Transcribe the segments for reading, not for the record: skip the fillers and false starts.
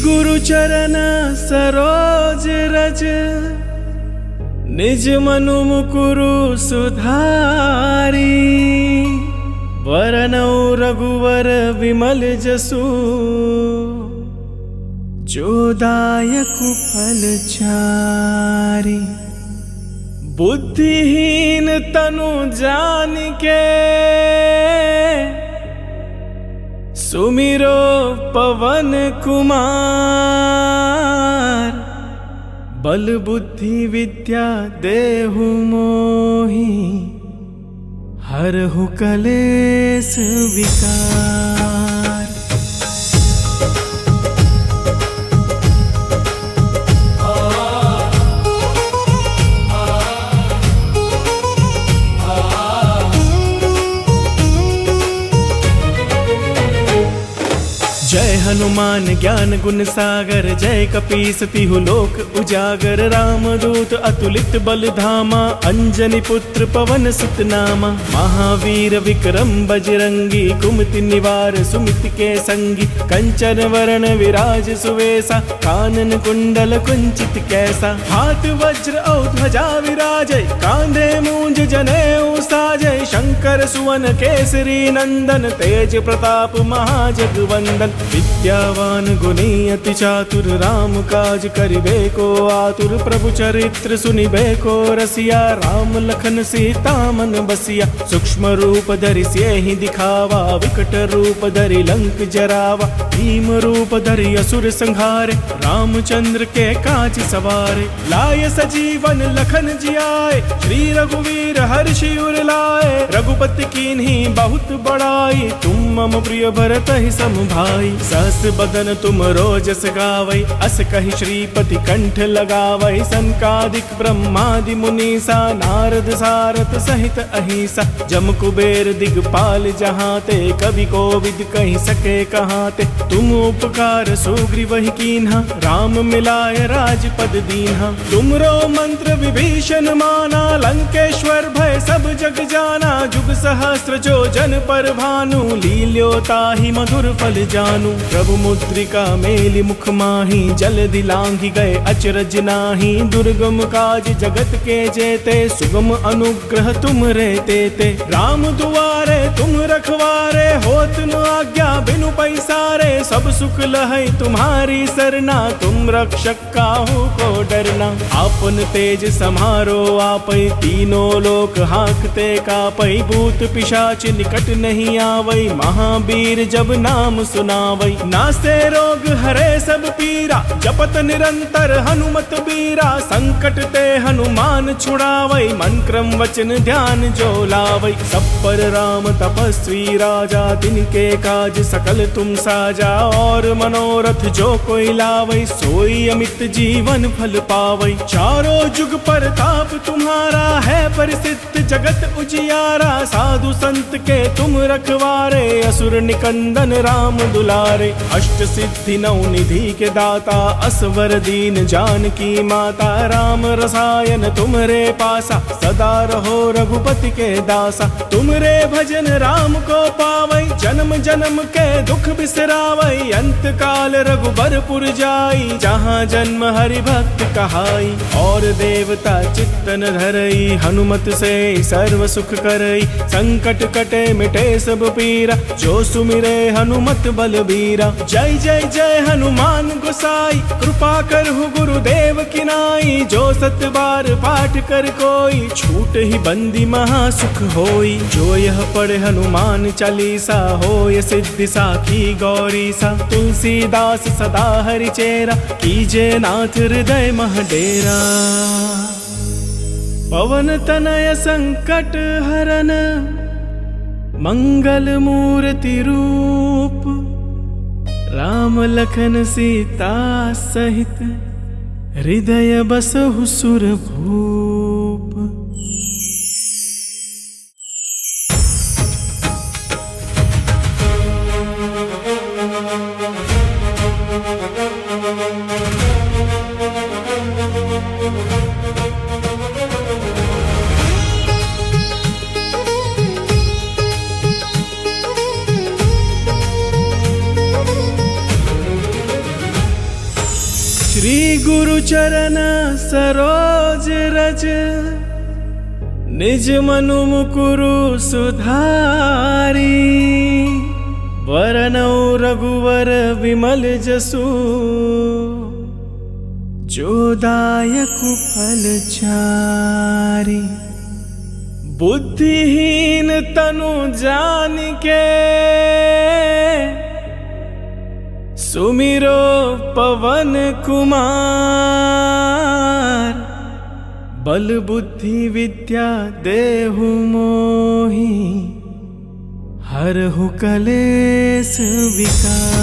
गुरु चरण सरोज रज, निज मनु मुकुरु सुधारी। वरनौ रघुवर विमल जसु, जोदायक फल चारि। बुद्धिहीन तनु जानिके, सुमिरो पवन कुमार। बल बुद्धि विद्या देहु मोहि, हरहु कलेस विकार। जय हनुमान ज्ञान गुण सागर, जय कपीस तिहु लोक उजागर। रामदूत अतुलित बल धामा, अंजनी पुत्र पवन सुत नामा। महावीर विक्रम बजरंगी, कुमति निवार सुमित के संगी। कंचन वरण विराज सुवेसा, कानन कुंडल कुंचित कैसा। हाथ वज्र औ ध्वजा विराजय, कांधे मूंज जनेऊ साजय। शंकर सुवन केसरी नंदन, तेज प्रताप महाजगवंदन। विद्यावान गुणी अति चातुर, राम काज करिबे को आतुर। प्रभु चरित्र सुनिबे को रसिया, राम लखन सीता मन बसिया। सूक्ष्म रूप धरि सियहि दिखावा, विकट रूप धरि लंक जरावा। भीम रूप धरि असुर संहारे, रामचंद्र के काज सवारे। लाय सजीवन लखन जियाए, श्री रघुवीर हर्षि उर लाए। रघुपति कीन्ही बहुत बड़ाई, तुम मम प्रिय भरतहि सम भाई। सहस बदन तुम रोजस गावै, अस कहि श्रीपति कंठ लगावै। सनकादिक ब्रह्मादि मुनीसा, नारद सारथ सहित अहिसा। जम कुबेर दिगपाल जहाते, कवि कोविद कहि सके कहाते। तुम उपकार सुग्रीवहि कीन्हा, राम मिलाय राजपद दीन्हा। तुमरो मंत्र विभीषण माना, लंकेश्वर भय सब जग जाना। जुग सहस्त्र जो जन पर भानु, लील्यो ताहि मधुर फल जानू। प्रभु मुद्रिका मेलि मुख माही, जलधि लांघि गए अचरज नाही। दुर्गम काज जगत के जेते, सुगम अनुग्रह तुम रे तेते। राम दुआरे तुम रखवारे, होत न आज्ञा बिनु पैसारे। सब सुख लहै तुम्हारी सरना, तुम रक्षक काहू को डरना। आपन तेज समारो आपै, तीनों लोक हांकते कापै। भूत पिशाच निकट नहीं आवै, महावीर जब नाम सुनावै। नासे रोग हरे सब पीरा, जपत निरंतर हनुमत बीरा। संकट ते हनुमान छुड़ावै, मन क्रम वचन ध्यान जो लावै। सब पर राम तपस्वी राजा, तिनके काज सकल तुम साजा। और मनोरथ जो कोई लावै, सोई अमित जीवन फल पावै। चारों जुग परताप तुम्हारा, है परिसिद्ध जगत उजियारा। साधु संत के तुम रखवारे, असुर निकंदन राम दुलारे। अष्ट सिद्धि नौ निधि के दाता, असवर दीन जानकी माता। राम रसायन तुम्हरे पासा, सदा रहो रघुपति के दासा। तुमरे भजन राम को पावै, जन्म जन्म के दुख बिसरावै। अंत काल रघुबरपुर जाई, जहाँ जन्म हरि भक्त कहाई। और देवता चित्तन धरई, हनुमत से सर्व सुख करई। संकट कटे मिटे सब पीरा, जो सुमिरे हनुमत बलबीरा। जय जय जय हनुमान गोसाई, कृपा करहु गुरुदेव की नाई। जो सत बार पाठ कर कोई, छूट ही बंदी महासुख होई। जो यह पढ़े हनुमान चालीसा, होय सिद्धि साखी गौरीसा। तुलसीदास सदा हरि चेरा, कीजे नाथ हृदय मह डेरा। पवन तनय संकट हरन, मंगल मूर्ति रूप। राम लखन सीता सहित, हृदय बसहु सुरभूप। गुरु चरण सरोज रज, निज मनु मुकुरु सुधारी। वरनौ रघुवर विमल जसु, जो दायकु फल चारि। बुद्धिहीन तनु जानिके, सुमिरो पवन कुमार। बल बुद्धि विद्या देहु मोहि, हरहु कलेस विकार।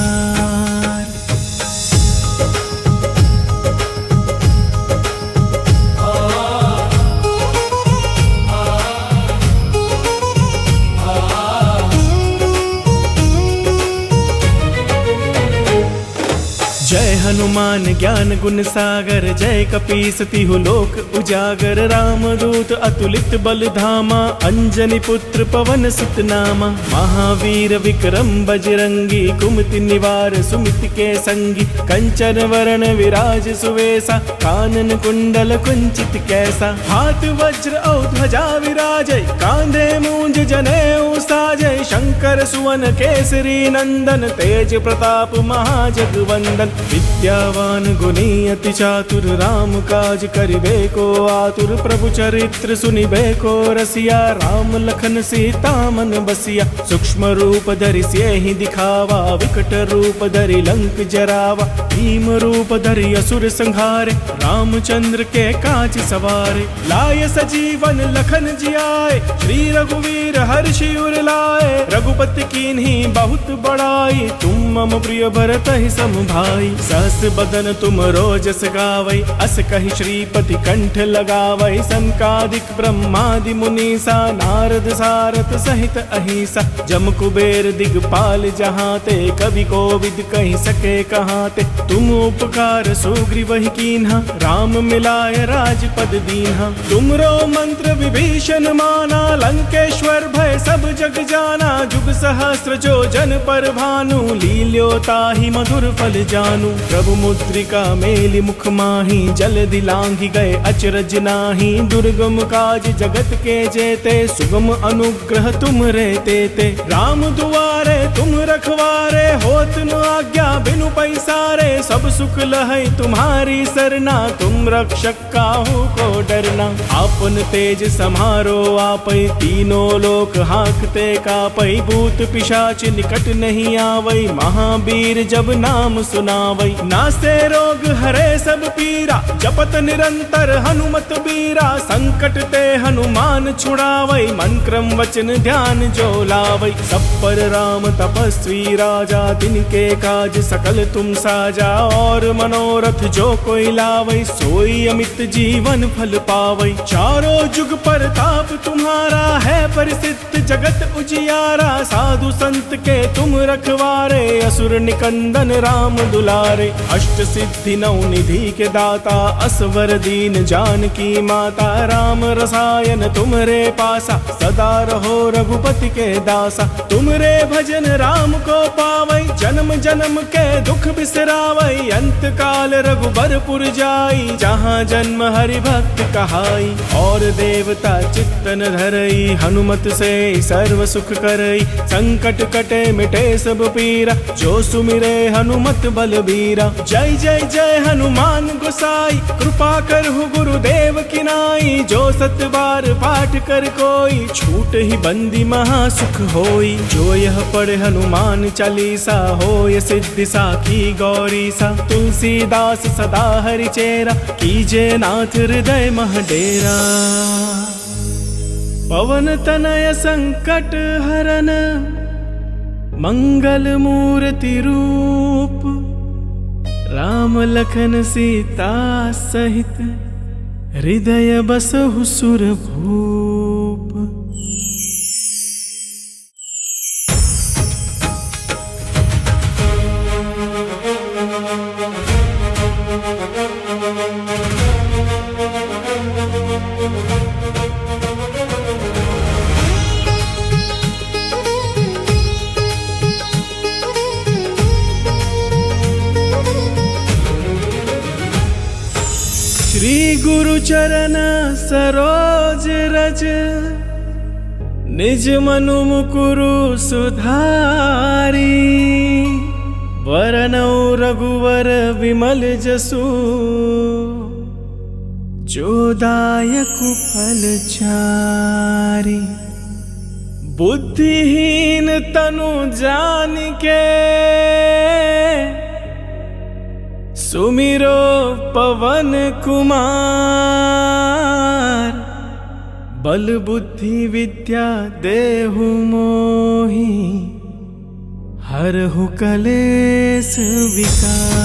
जय हनुमान ज्ञान गुण सागर, जय कपीस तिहु लोक उजागर। रामदूत अतुलित बल धामा, अंजनी पुत्र पवन सुत नामा। महावीर विक्रम बजरंगी, कुमति निवार सुमित के संगी। कंचन वरण विराज सुवेसा, कानन कुंडल कुंचित कैसा। हाथ वज्र औ ध्वजा विराजय, कांधे मूंज जनेऊ साजय। शंकर सुवन केसरी नंदन, तेज प्रताप महाजगवंदन। विद्यावान गुणी अति चातुर, राम काज करिबे को आतुर। प्रभु चरित्र सुनिबे को रसिया, राम लखन सीता मन बसिया। सूक्ष्म रूप धरि सियहि दिखावा, विकट रूप धरि लंक जरावा। भीम रूप धरि असुर संहारे, रामचंद्र के काज सवारे। लाय सजीवन लखन जियाए, श्री रघुवीर हर्षि उर लाए। रघुपति कीन्ही बहुत बड़ाई, तुम मम प्रिय भरतहि सम भाई। सहस बदन तुम रोजस गावै, अस कहि श्रीपति कंठ लगावै। सनकादिक ब्रह्मादि मुनीसा, नारद सारथ सहित अहिसा। जम कुबेर दिगपाल जहाते, कवि कोविद कहि सके कहाते। तुम उपकार सुग्रीवहि कीन्हा, राम मिलाय राजपद दीन्हा। तुमरो मंत्र विभीषण माना, लंकेश्वर भय सब जग जाना। जुग सहस्र जो जन पर भानु, लील्यो ताहि मधुर फल जानू। प्रभु मुद्रिका मेलि मुख माहि, जलधि लांघि गए अचरज नाही। दुर्गम काज जगत के जेते, सुगम अनुग्रह तुम रे तेते। राम दुआरे तुम रखवारे, होत न आज्ञा बिनु पैसारे। सब सुख लहै तुम्हारी सरना, तुम रक्षक काहू को डरना। आपन तेज समारो आपै, तीनों लोक हांकते कापै। भूत पिशाच निकट नहीं आवै, महावीर जब नाम सुनावै। नासे रोग हरे सब पीरा, जपत निरंतर हनुमत बीरा। संकट ते हनुमान छुड़ावै, मन क्रम वचन ध्यान जो लावै। सब पर राम तपस्वी राजा, तिनके काज सकल तुम साजा। और मनोरथ जो कोई लावै, सोई अमित जीवन फल पावै। चारों जुग परताप तुम्हारा है, परिसिद्ध जगत उजियारा। साधु संत के तुम रखवारे, असुर निकंदन राम दुलारे। अष्ट सिद्धि नौ निधि के दाता, असवर दीन जानकी माता। राम रसायन तुमरे पासा, सदा रहो रघुपति के दासा। तुमरे भजन राम को पावै, जन्म जन्म के दुख बिसरावै। अंत काल रघुबरपुर जाई, जहाँ जन्म हरि भक्त कहाई। और देवता चित्तन धरई, हनुमत से सर्व सुख करई। संकट कटे मिटे सब पीरा, जो सुमिरे हनुमत बलबीरा। जय जय जय हनुमान गोसाई, कृपा करहु गुरुदेव की नाई। जो सत बार पाठ कर कोई, छूट ही बंदी महा सुख होई। जो यह पढ़े हनुमान चालीसा, होय सिद्धि साखी गौरी सा। तुलसीदास सदा हरि चेरा, कीजे नाथ हृदय मह डेरा। पवन तनय संकट हरन, मंगल मूर्ति रूप। राम लखन सीता सहित, हृदय बसहु सुरभूप। चरण सरोज रज, निज मनु मुकुरु सुधारी। वरनौ रघुवर विमल जसु, जो दायकु फल चारि। बुद्धिहीन तनु जानिके, सुमिरो पवन कुमार। बल बुद्धि विद्या देहु मोहि, हरहु कलेस विकार।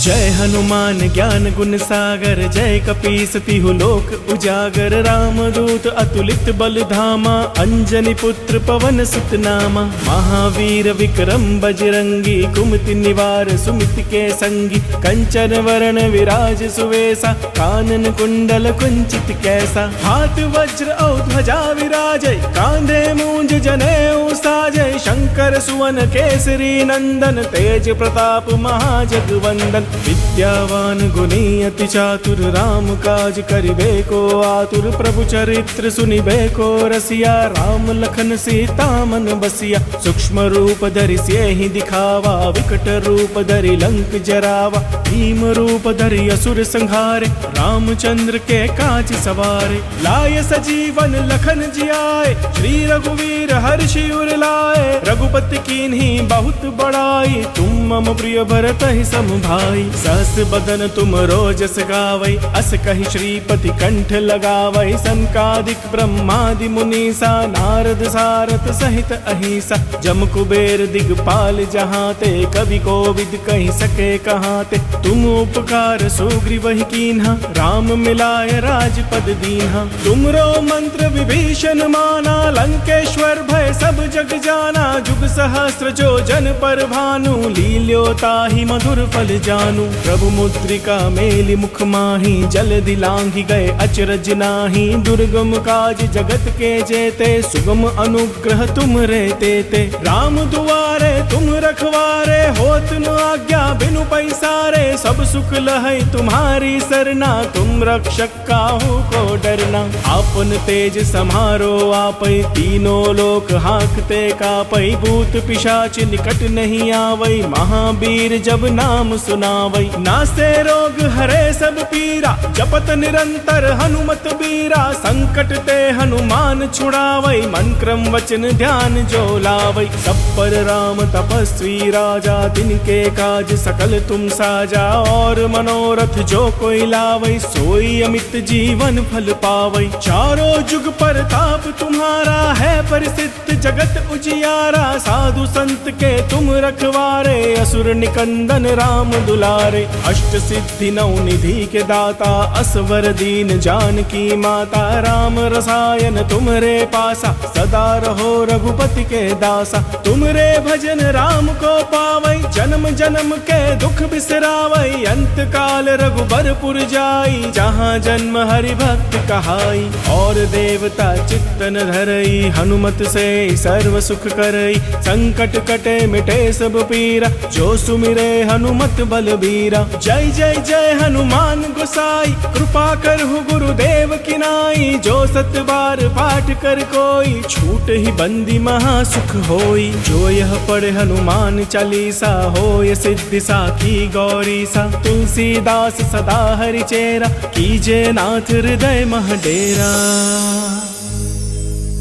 जय हनुमान ज्ञान गुण सागर, जय कपीस तिहु लोक उजागर। रामदूत अतुलित बल धामा, अंजनी पुत्र पवन सुत नामा। महावीर विक्रम बजरंगी, कुमति निवार सुमिति के संगी। कंचन वरण विराज सुवेसा, कानन कुंडल कुंचित कैसा। हाथ वज्र और ध्वजा विराजय, कांधे मूंज जनेऊ साजय। शंकर सुवन केसरी नंदन, तेज प्रताप महाजगवंदन। विद्यावान गुणी अति चातुर, राम काज करिबे को आतुर। प्रभु चरित्र सुनिबे को रसिया, राम लखन सीता मन बसिया। सूक्ष्म रूप धरि सियहि दिखावा, विकट रूप धरि लंक जरावा। भीम रूप धरि असुर संहारे, रामचंद्र के काज सवारे। लाय सजीवन लखन जियाए, श्री रघुवीर हर्षि उर लाए। रघुपति कीन्ही बहुत बड़ाई, तुम मम प्रिय भरतहि सम भाई। सहस बदन तुम रोजस गावै, अस कहि श्रीपति कंठ लगावै। सनकादिक ब्रह्मादि मुनीसा, नारद सारथ सहित अहिसा। जम कुबेर दिगपाल जहाते, कवि कोविद कहि सके कहाते। तुम उपकार सुग्रीवहि कीन्हा, राम मिलाय राजपद दीन्हा। तुमरो मंत्र विभीषण माना, लंकेश्वर भय सब जग जाना। जुग सहस्र जो जन पर भानु, लील्यो ताहि मधुर फल जानू। प्रभु मुद्रिका मेलि मुख माहि, जलधि लांघि गए अचरज नाही। दुर्गम काज जगत के जेते, सुगम अनुग्रह तुम रे तेते। राम दुआरे तुम रखवारे, होत न आज्ञा बिनु पैसारे। सब सुख लहै तुम्हारी सरना, तुम रक्षक काहू को डरना। आपन तेज समारो आपै, तीनों लोक हांकते कापै। भूत पिशाच निकट नहीं आवै, महावीर जब नाम सुनावै। नासे रोग हरे सब पीरा, जपत निरंतर हनुमत बीरा। संकट ते हनुमान छुड़ावै, मन क्रम वचन ध्यान जो लावै। सब पर राम तपस्वी राजा, तिनके काज सकल तुम साजा। और मनोरथ जो कोई लावै, सोई अमित जीवन फल पावै। चारों जुग परताप तुम्हारा है, प्रसिद्ध जगत उजियारा। साधु संत के तुम रखवारे, असुर निकंदन राम दुलारे। अष्ट सिद्धि नौ निधि के दाता, असवर दीन जानकी माता। राम रसायन तुमरे पासा, सदा रहो रघुपति के दासा। तुमरे भजन राम को पावै, जन्म जन्म के दुख बिसरावै। अंत काल रघुबरपुर जाई, जहाँ जन्म हरि भक्त कहाई। और देवता चित्तन धरई, हनुमत से सर्व सुख करई। संकट कटे मिटे सब पीरा, जो सुमिरे हनुमत बलबीरा। जय जय जय हनुमान गोसाई, कृपा करहु गुरुदेव की नाई। जो सत बार पाठ कर कोई, छूट ही बंदी महा सुख होई। जो यह पढ़े हनुमान चालीसा, होय सिद्धि साखी गौरी सा। तुलसीदास सदा हरि चेरा, कीजे नाथ हृदय मह डेरा।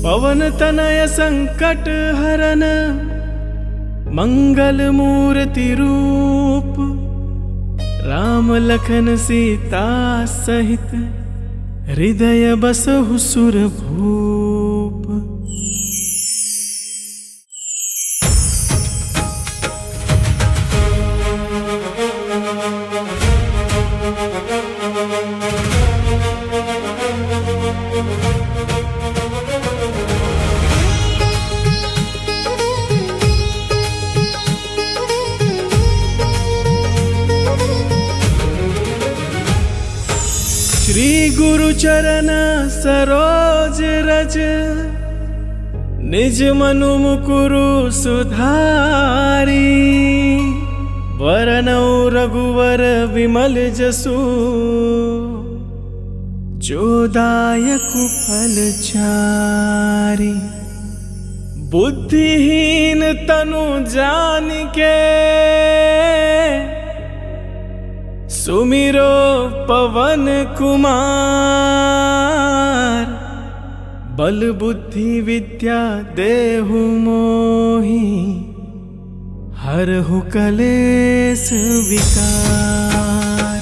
पवन तनय संकट हरन, मंगल मूर्ति रूप। राम लखन सीता सहित, हृदय बसहु सुरभूप। चरण सरोज रज निज मनु मुकुरु सुधारी वरनौ रघुवर विमल जसु जोदायकु फल चारी। बुद्धिहीन तनु जानिके सुमिरो पवन कुमार बल बुद्धि विद्या देहु मोहि हरहु कलेस विकार।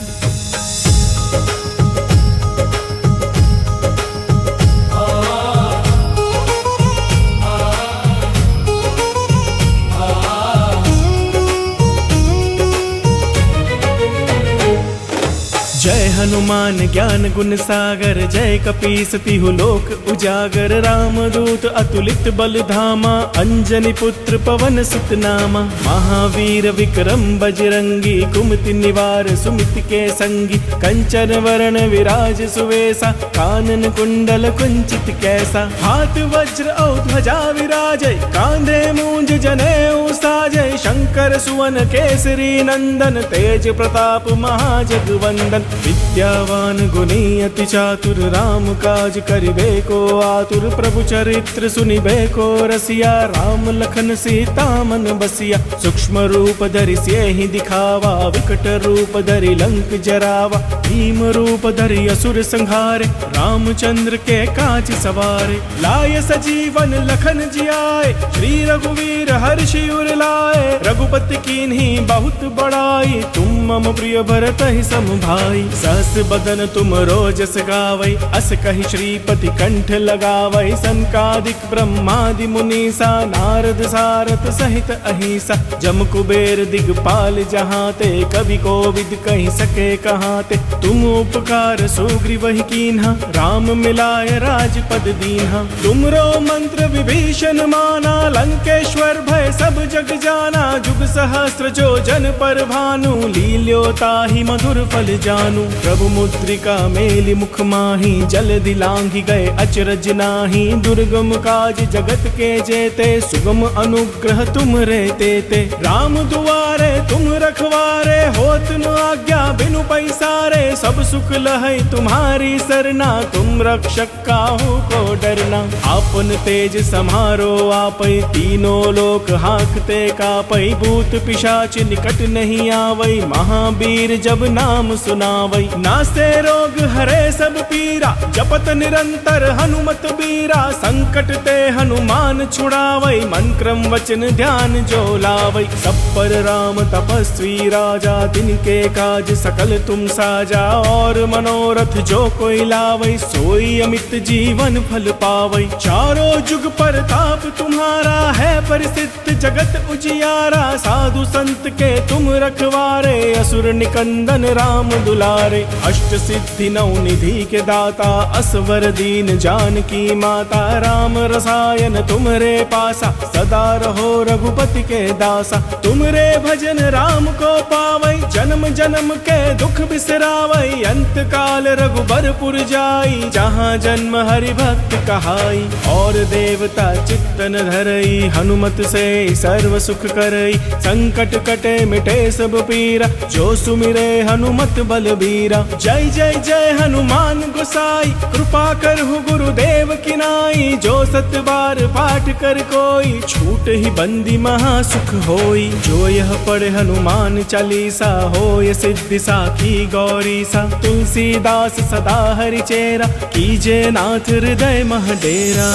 जय हनुमान ज्ञान गुण सागर जय कपीस तिहु लोक उजागर रामदूत अतुलित बल धामा अंजनी पुत्र पवन सुत नामा। महावीर विक्रम बजरंगी कुमति निवार सुमिति के संगी कंचन वरण विराज सुवेसा कानन कुंडल कुंचित कैसा। हाथ वज्र और ध्वजा विराजय कांधे मूंज जनेऊ साजय शंकर सुवन केसरी नंदन तेज प्रताप महाजगवंदन। विद्यावान गुणी अति चातुर राम काज करिबे को आतुर प्रभु चरित्र सुनिबे को रसिया राम लखन सीता मन बसिया। सूक्ष्म रूप धरि सियहि दिखावा विकट रूप धरि लंक जरावा भीम रूप धरि असुर संहारे रामचंद्र के काज सवारे। लाय सजीवन लखन जियाए श्री रघुवीर हर्षि उर लाए रघुपति कीन्ही बहुत बड़ाई तुम मम प्रिय भरत ही सम भाई। सहस बदन तुम रोजस गावै अस कहि श्रीपति कंठ लगावै सनकादिक ब्रह्मादि मुनीसा नारद सारथ सहित अहिसा। जम कुबेर दिगपाल जहाते कवि कोविद कहि सके कहाते तुम उपकार सुग्रीव ही कीन्हा राम मिलाय राजपद दीन्हा। तुमरो मंत्र विभीषण माना लंकेश्वर भय सब जग जाना जुग सहस्त्र जो जन पर भानु लील्यो ताहि मधुर फल जानू। प्रभु मुद्रिका मेलि मुख माही जलधि लांघि गए अचरज नाही दुर्गम काज जगत के जेते सुगम अनुग्रह तुम रे तेते। राम दुआरे तुम रखवारे होत न आज्ञा बिनु पैसारे सब सुख लहै तुम्हारी सरना तुम रक्षक काहू को डरना। आपन तेज समारो आपै तीनों लोक हांकते कापै भूत पिशाच निकट नहीं आवै महावीर जब नाम सुनावै। नासे रोग हरे सब पीरा जपत निरंतर हनुमत बीरा संकट ते हनुमान छुड़ावै मन क्रम वचन ध्यान जो लावै। सब पर राम तपस्वी राजा तिनके काज सकल तुम साजा और मनोरथ जो कोई लावै सोई अमित जीवन फल पावै। चारों जुग परताप तुम्हारा है परिसिद्ध जगत उजियारा साधु संत के तुम रखवारे असुर निकंदन राम दुलारे। अष्ट सिद्धि नौ निधि के दाता असवर दीन जानकी माता राम रसायन तुमरे पासा सदा रहो रघुपति के दासा। तुमरे भजन राम को पावै जन्म जन्म के दुख बिसरावै अंत काल रघुबरपुर जाई जहाँ जन्म हरि भक्त कहाई। और देवता चित्तन धरई हनुमत से सर्व सुख करई संकट कटे मिटे सब पीरा जो सुमिरे हनुमत बलबीरा। जय जय जय हनुमान गोसाई कृपा करहु गुरुदेव की नाई जो सत बार पाठ कर कोई छूट ही बंदी महासुख होई। जो यह पढ़े हनुमान चालीसा होय सिद्धि साखी गौरी सा तुलसीदास सदा हरि चेरा कीजे नाथ हृदय मह डेरा।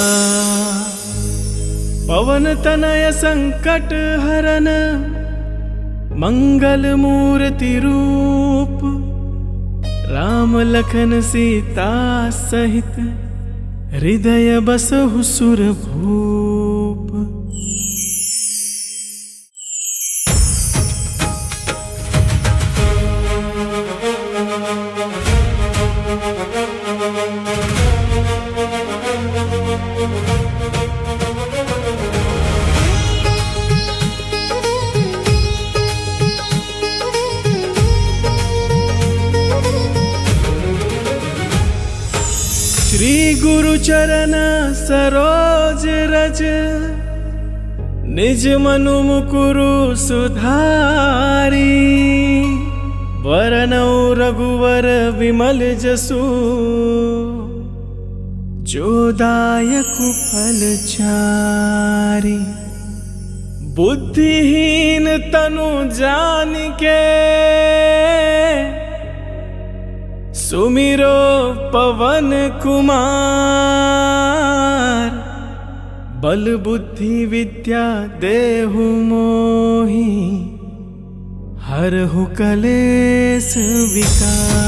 पवन तनय संकट हरन मंगल मूर्ति रूप राम लखन सीता सहित हृदय बसहु सुरभूप। गुरु चरण सरोज रज, निज मनु मुकुरु सुधारी। वरनौ रघुवर विमल जसु, जो दायकु फल चारि। बुद्धिहीन तनु जानिके, सुमिरो पवन कुमार। बल बुद्धि विद्या देहु मोहि, हरहु कलेस विकार।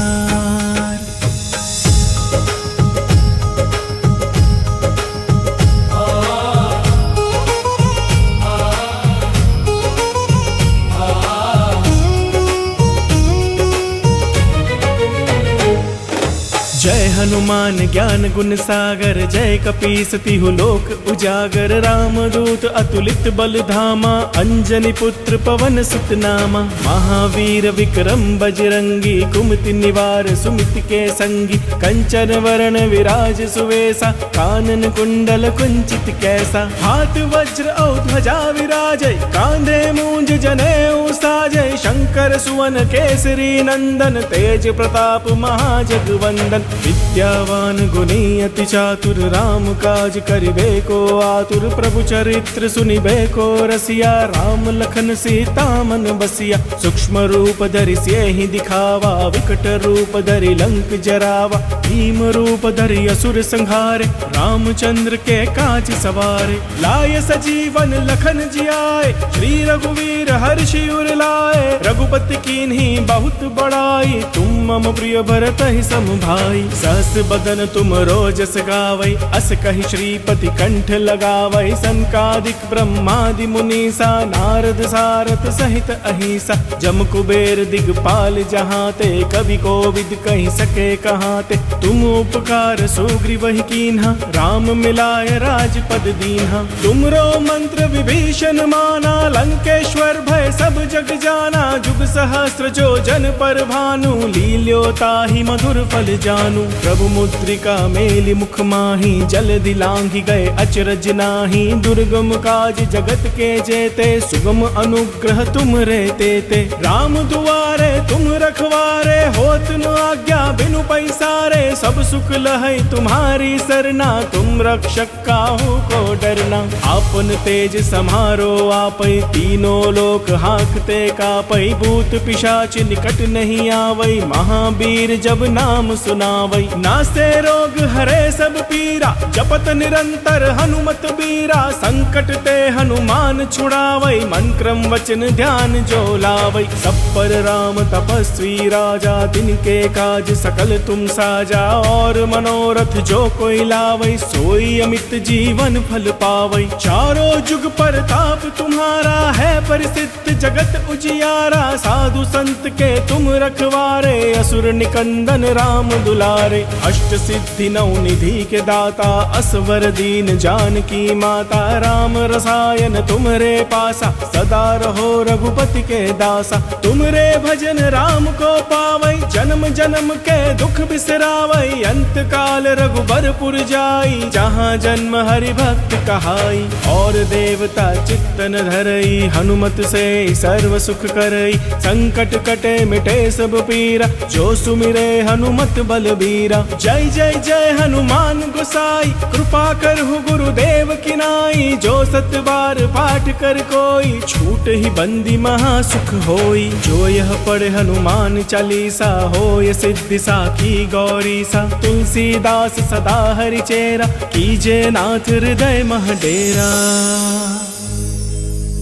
जय हनुमान ज्ञान गुण सागर, जय कपीस तिहु लोक उजागर। रामदूत अतुलित बल धामा, अंजनी पुत्र पवन सुत नामा। महावीर विक्रम बजरंगी, कुमति निवार सुमिति के संगी। कंचन वरण विराज सुवेसा, कानन कुंडल कुंचित कैसा। हाथ वज्र औ ध्वजा विराजय, कांधे मूंज जनेऊ साजय। शंकर सुवन केसरी नंदन, तेज प्रताप महाजगवंदन। विद्यावान गुणी अति चातुर, राम काज करिबे को आतुर। प्रभु चरित्र सुनिबे को रसिया, राम लखन सीता मन बसिया। सूक्ष्म रूप धरि सियहि दिखावा, विकट रूप धरि लंक जरावा। भीम रूप धरि असुर संहारे, रामचंद्र के काज सवारे। लाय सजीवन लखन जियाए, श्री रघुवीर हर्षि उर लाए। रघुपति कीन्ही बहुत बड़ाई, तुम मम प्रिय भरत ही सम भाई। सहस बदन तुम रोजस गावै, अस कहि श्रीपति कंठ लगावै। सनकादिक ब्रह्मादि मुनीसा, नारद सारथ सहित अहिसा। जम कुबेर दिगपाल जहाते, कवि कोविद कहि सके कहाते। तुम उपकार सुग्रीवहि कीन्हा, राम मिलाय राजपद दीन्हा। तुमरो मंत्र विभीषण माना, लंकेश्वर भय सब जग जाना। जुग सहस्र जो जन पर भानु, लील्यो ताहि मधुर फल जानू। प्रभु मुद्रिका मेलि मुख माही, जलधि लांघि गए अचरज नाही। दुर्गम काज जगत के जेते, सुगम अनुग्रह तुम रे तेते। राम दुआरे तुम रखवारे, होत न आज्ञा बिनु पैसारे। सब सुख लहै तुम्हारी सरना, तुम रक्षक काहू को डरना। आपन तेज समारो आपै, तीनों लोक हांकते कापै। भूत पिशाच निकट नहीं आवै, महावीर जब नाम सुनावै। नासे रोग हरे सब पीरा, जपत निरंतर हनुमत बीरा। संकट ते हनुमान छुड़ावै, मन क्रम वचन ध्यान जो लावै। सब पर राम तपस्वी राजा, तिनके काज सकल तुम साजा। और मनोरथ जो कोई लावै, सोई अमित जीवन फल पावै। चारों जुग परताप तुम्हारा है, प्रसिद्ध जगत उजियारा। साधु संत के तुम रखवारे, असुर निकंदन राम दुलारे। अष्ट सिद्धि नौ निधि के दाता, असवर दीन जानकी माता। राम रसायन तुमरे पासा, सदा रहो रघुपति के दासा। तुमरे भजन राम को पावै, जन्म जन्म के दुख बिसरावै। अंत काल रघुबरपुर जाई, जहाँ जन्म हरि भक्त कहाई। और देवता चित्तन धरई, हनुमत से सर्व सुख करई। संकट कटे मिटे सब पीरा, जो सुमिरे हनुमत बलबीरा। जय जय जय हनुमान गोसाई, कृपा करहु गुरुदेव की नाई। जो सत बार पाठ कर कोई, छूट ही बंदी महासुख होई। जो यह पढ़े हनुमान चालीसा, होय सिद्धि साखी गौरीसा। तुलसीदास सदा हरि चेरा, कीजे नाथ हृदय मह डेरा।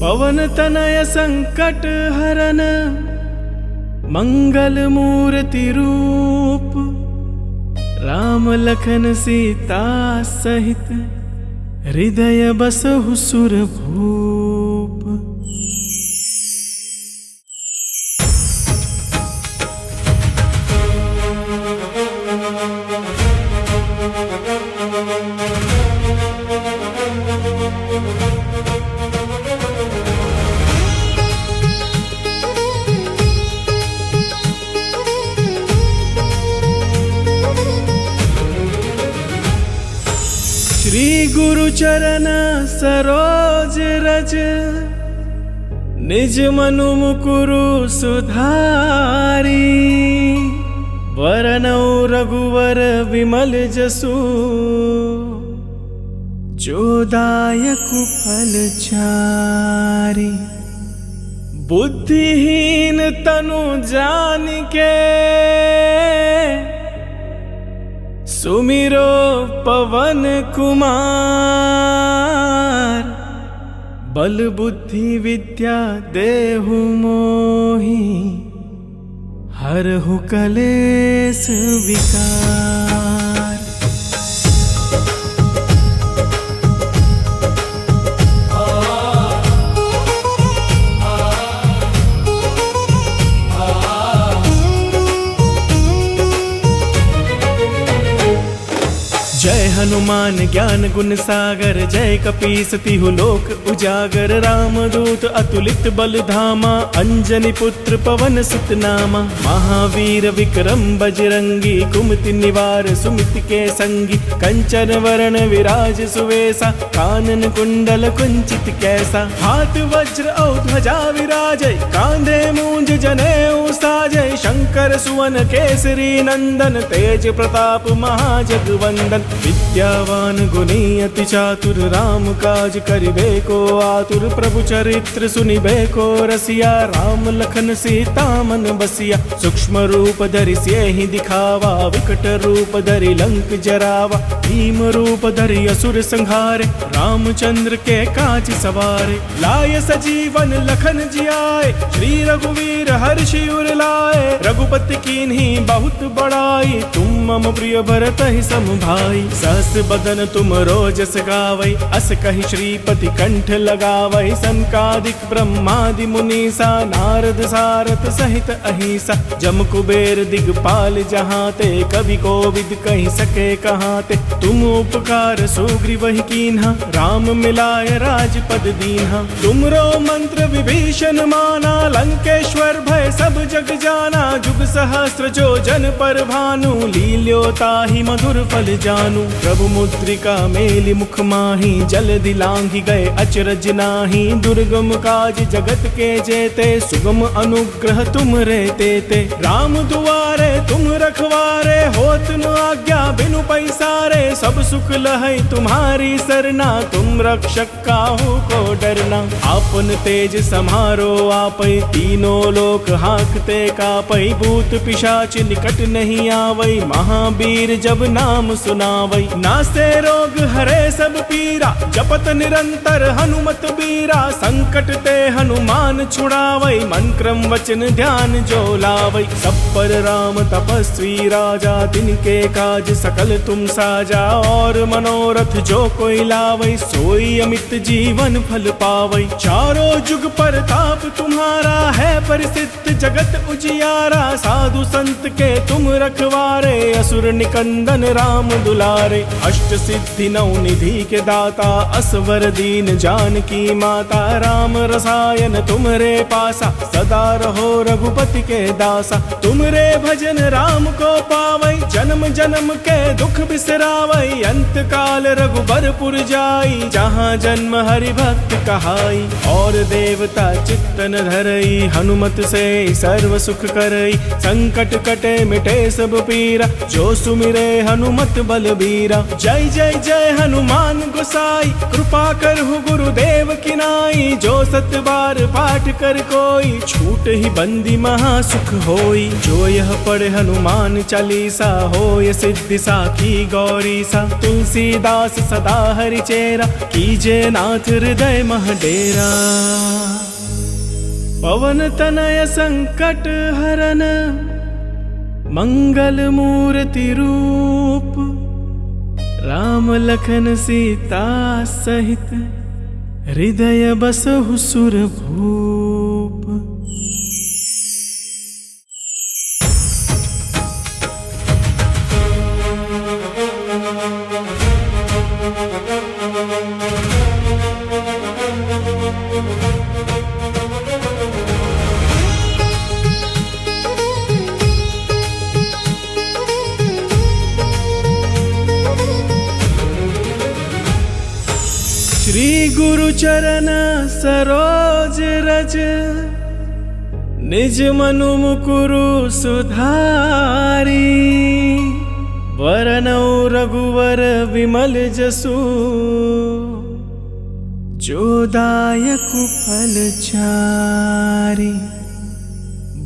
पवन तनय संकट हरन, मंगल मूर्ति रूप। राम लखन सीता सहित, हृदय बसहु सुरभूप। श्री गुरु चरण सरोज रज, निज मनु मुकुरु सुधारी। वरनौ रघुवर विमल जसु, जो दायकु फल चारि। बुद्धिहीन तनु जानिके, सुमिरो पवन कुमार। बल बुद्धि विद्या देहु मोहि, हरहु कलेस विकार। जय हनुमान ज्ञान गुण सागर, जय कपीस तिहु लोक उजागर। रामदूत अतुलित बल धामा, अंजनी पुत्र पवन सुत नामा। महावीर विक्रम बजरंगी, कुमति निवार सुमिति के संगी। कंचन वरण विराज सुवेसा, कानन कुंडल कुंचित कैसा। हाथ वज्र औ ध्वजा विराजय, कांधे मूंज जनेऊ साजय। शंकर सुवन केसरी नंदन, तेज प्रताप महाजगवंदन। विद्यावान गुणी अति चातुर, राम काज करिबे को आतुर। प्रभु चरित्र सुनिबे को रसिया, राम लखन सीता मन बसिया। सूक्ष्म रूप धरि सियहि दिखावा, विकट रूप धरि लंक जरावा। भीम रूप धरि असुर संहारे, रामचंद्र के काज सवारे। लाय सजीवन लखन जियाए, श्री रघुवीर हर्षि उर लाए। रघुपति कीन्ही बहुत बड़ाई, तुम मम प्रिय भरतहि सम भाई। सहस बदन तुम रोजस गावै, अस कहि श्रीपति कंठ लगावै। सनकादिक ब्रह्मादि मुनीसा, नारद सारथ सहित अहिसा। जम कुबेर दिगपाल जहाते, कवि कोविद कहि सके कहाते। तुम उपकार सुग्रीवहि कीन्हा, राम मिलाय राजपद दीन्हा। तुमरो मंत्र विभीषण माना, लंकेश्वर भय सब जग जाना। जुग सहस्त्र जो जन पर भानु, लील्यो ताहि मधुर फल जानू। प्रभु मुद्रिका मेलि मुख माही, जलधि लांघि गए अचरज नाही। दुर्गम काज जगत के जेते, सुगम अनुग्रह तुम रे तेते। राम दुआरे तुम रखवारे, होत न आज्ञा बिनु पैसारे। सब सुख लहै तुम्हारी सरना, तुम रक्षक काहू को डरना। आपन तेज समारो आपै, तीनों लोक हांकते कापै। भूत पिशाच निकट नहीं आवै, महावीर जब नाम सुनावै। नासे रोग हरे सब पीरा, जपत निरंतर हनुमत बीरा। संकट ते हनुमान छुड़ावै, मन क्रम वचन ध्यान जो लावै। सब पर राम तपस्वी राजा, तिनके काज सकल तुम साजा। और मनोरथ जो कोई लावै, सोई अमित जीवन फल पावै। चारों जुग परताप तुम्हारा है, परिसिद्ध जगत उजियारा। साधु संत के तुम रखवारे, असुर निकंदन राम दुलारे। अष्ट सिद्धि नौ निधि के दाता, असवर दीन जानकी माता। राम रसायन तुमरे पासा, सदा रहो रघुपति के दासा। तुमरे भजन राम को पावै, जन्म जन्म के दुख बिसरावै। अंत काल रघुबरपुर जाई, जहाँ जन्म हरि भक्त कहाई। और देवता चित्तन धरई, हनुमत से सर्व सुख करई। संकट कटे मिटे सब पीरा, जो सुमिरे हनुमत बलबीरा। जय जय जय हनुमान गोसाई, कृपा करहु गुरुदेव की नाई। जो सत बार पाठ कर कोई, छूट ही बंदी महासुख होई। जो यह पढ़े हनुमान चालीसा, होय सिद्धि साखी गौरी सा। तुलसीदास सदा हरि चेरा, कीजे नाथ हृदय मह डेरा। पवन तनय संकट हरन, मंगल मूर्ति रूप। राम लखन सीता सहित, हृदय बसहु सुरभूप। श्री गुरु चरण सरोज रज, निज मनु मुकुरु सुधारी। वरनौ रघुवर विमल जसु, जो दायक फल चारि।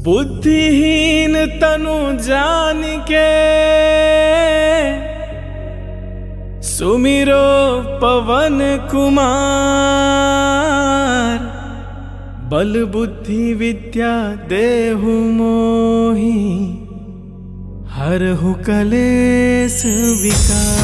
बुद्धिहीन तनु जानिके, सुमिरो पवन कुमार। बल बुद्धि विद्या देहु मोहि, हरहु कलेस विकार।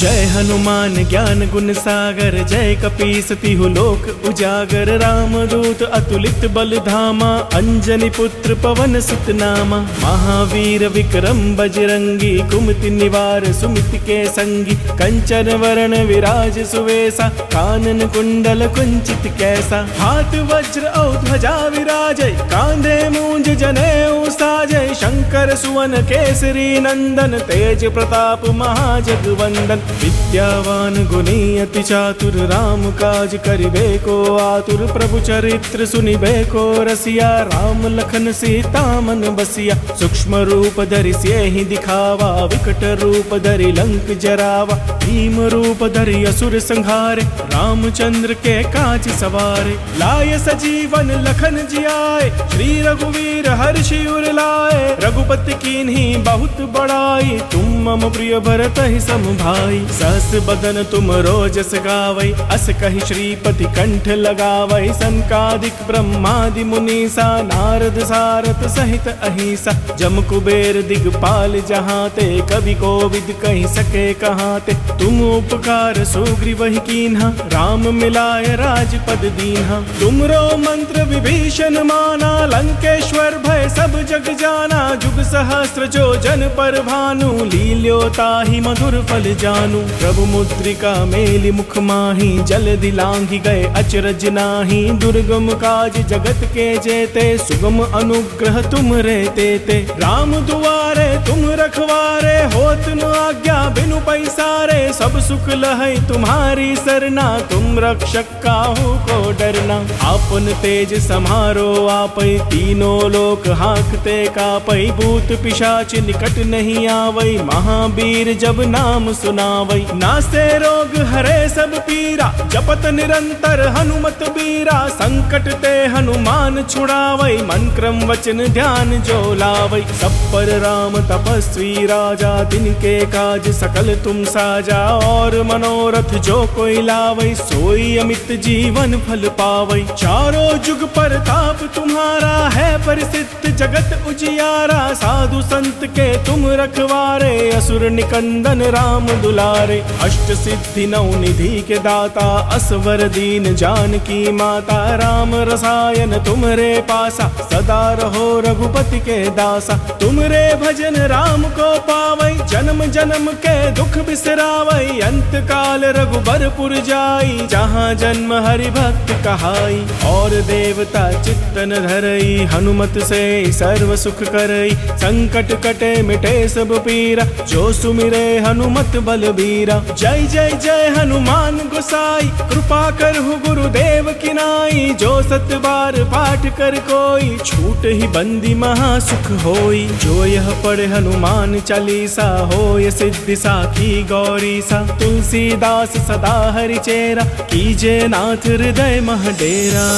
जय हनुमान ज्ञान गुण सागर, जय कपीस तिहु लोक उजागर। रामदूत अतुलित बल धामा, अंजनी पुत्र पवन सुत नामा। महावीर विक्रम बजरंगी, कुमति निवार सुमिति के संगी। कंचन वरण विराज सुवेसा, कानन कुंडल कुंचित कैसा। हाथ वज्र औ ध्वजा विराजय, कांधे मूंज जनेऊ साजय। शंकर सुवन केसरी नंदन, तेज प्रताप महाजगवंदन। विद्यावान गुणी अति चातुर, राम काज करिबे को आतुर। प्रभु चरित्र सुनिबे को रसिया, राम लखन सीता मन बसिया। सूक्ष्म रूप धरि सियहि दिखावा, विकट रूप धरि लंक जरावा। भीम रूप धरि असुर संहारे, रामचंद्र के काज सवारे। लाय सजीवन लखन जियाए, श्री रघुवीर हर्षि उर लाए। रघुपति कीन्ही बहुत बड़ाई, तुम मम प्रिय भरतहि सम भाई। सहस बदन तुम रोजस गावै, अस कहि श्रीपति कंठ लगावै। सनकादिक ब्रह्मादि मुनीसा, नारद सारथ सहित अहिसा। जम कुबेर दिगपाल जहाते, कवि कोविद कहि सके कहाते। तुम उपकार सुग्रीवहि कीन्हा, राम मिलाय राजपद दीन्हा। तुमरो मंत्र विभीषण माना, लंकेश्वर भय सब जग जाना। जुग सहस्र जो जन पर भानु, लील्यो ताहि मधुर फल जानू। प्रभु मुद्रिका मेलि मुख माही, जलधि लांघि गए अचरज नाही। दुर्गम काज जगत के जेते, सुगम अनुग्रह तुम रे तेते। राम दुआरे तुम रखवारे, होत न आज्ञा बिनु पैसारे। सब सुख लहै तुम्हारी सरना, तुम रक्षक काहू को डरना। आपन तेज समारो आपै, तीनों लोक हांकते कापै। भूत पिशाच निकट नहीं आवै, महावीर जब नाम सुनावै। नासे रोग हरे सब पीरा, जपत निरंतर हनुमत बीरा। संकट ते हनुमान छुड़ावै, मन क्रम वचन ध्यान जो लावै। सब पर राम तपस्वी राजा, तिनके काज सकल तुम साजा। और मनोरथ जो कोई लावै, सोई अमित जीवन फल पावै। चारों जुग परताप तुम्हारा, है परिसिद्ध जगत उजियारा। साधु संत के तुम रखवारे, असुर निकंदन राम दुलारे। अष्ट सिद्धि नौ निधि के दाता, असवर दीन जानकी माता। राम रसायन तुमरे पासा, सदा रहो रघुपति के दासा। तुमरे भजन राम को पावै, जन्म जन्म के दुख बिसरावै। अंत काल रघुबरपुर जाई, जहाँ जन्म हरि भक्त कहाई। और देवता चित्तन धरई, हनुमत से सर्व सुख करई। संकट कटे मिटे सब पीरा, जो सुमिरे हनुमत बलबीरा। जय जय जय हनुमान गोसाई, कृपा करहु गुरुदेव की नाई। जो सत बार पाठ कर कोई, छूट ही बंदी महासुख होई। जो यह पढ़े हनुमान चालीसा, होय सिद्धि साखी गौरी सा। तुलसीदास सदा हरि चेरा, कीजे नाथ हृदय मह डेरा।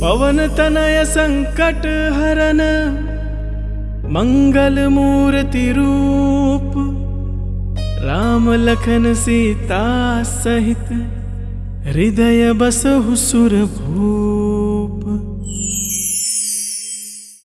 पवन तनय संकट हरन, मंगल मूर्ति रूप। राम लखन सीता सहित, हृदय बसहु सुरभूप।